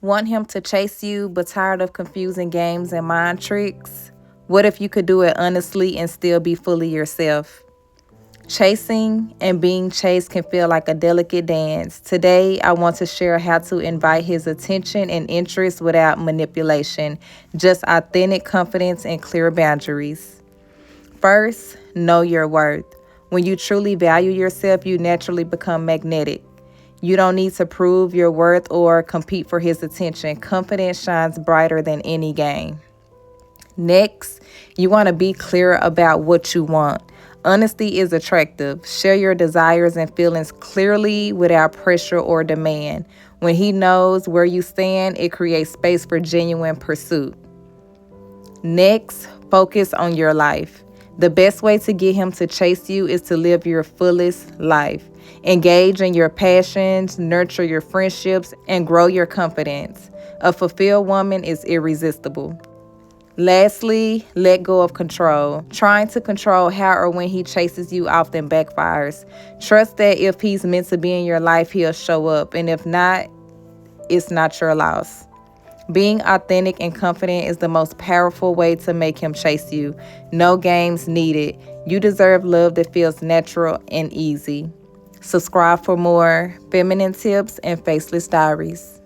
Want him to chase you, but tired of confusing games and mind tricks? What if you could do it honestly and still be fully yourself? Chasing and being chased can feel like a delicate dance. Today, I want to share how to invite his attention and interest without manipulation, just authentic confidence and clear boundaries. First, know your worth. When you truly value yourself, you naturally become magnetic. You don't need to prove your worth or compete for his attention. Confidence shines brighter than any game. Next, you want to be clear about what you want. Honesty is attractive. Share your desires and feelings clearly without pressure or demand. When he knows where you stand, it creates space for genuine pursuit. Next, focus on your life. The best way to get him to chase you is to live your fullest life. Engage in your passions, nurture your friendships, and grow your confidence. A fulfilled woman is irresistible. Lastly, let go of control. Trying to control how or when he chases you often backfires. Trust that if he's meant to be in your life, he'll show up, and if not, it's not your loss. Being authentic and confident is the most powerful way to make him chase you. No games needed. You deserve love that feels natural and easy. Subscribe for more feminine tips and Faceless Diaries.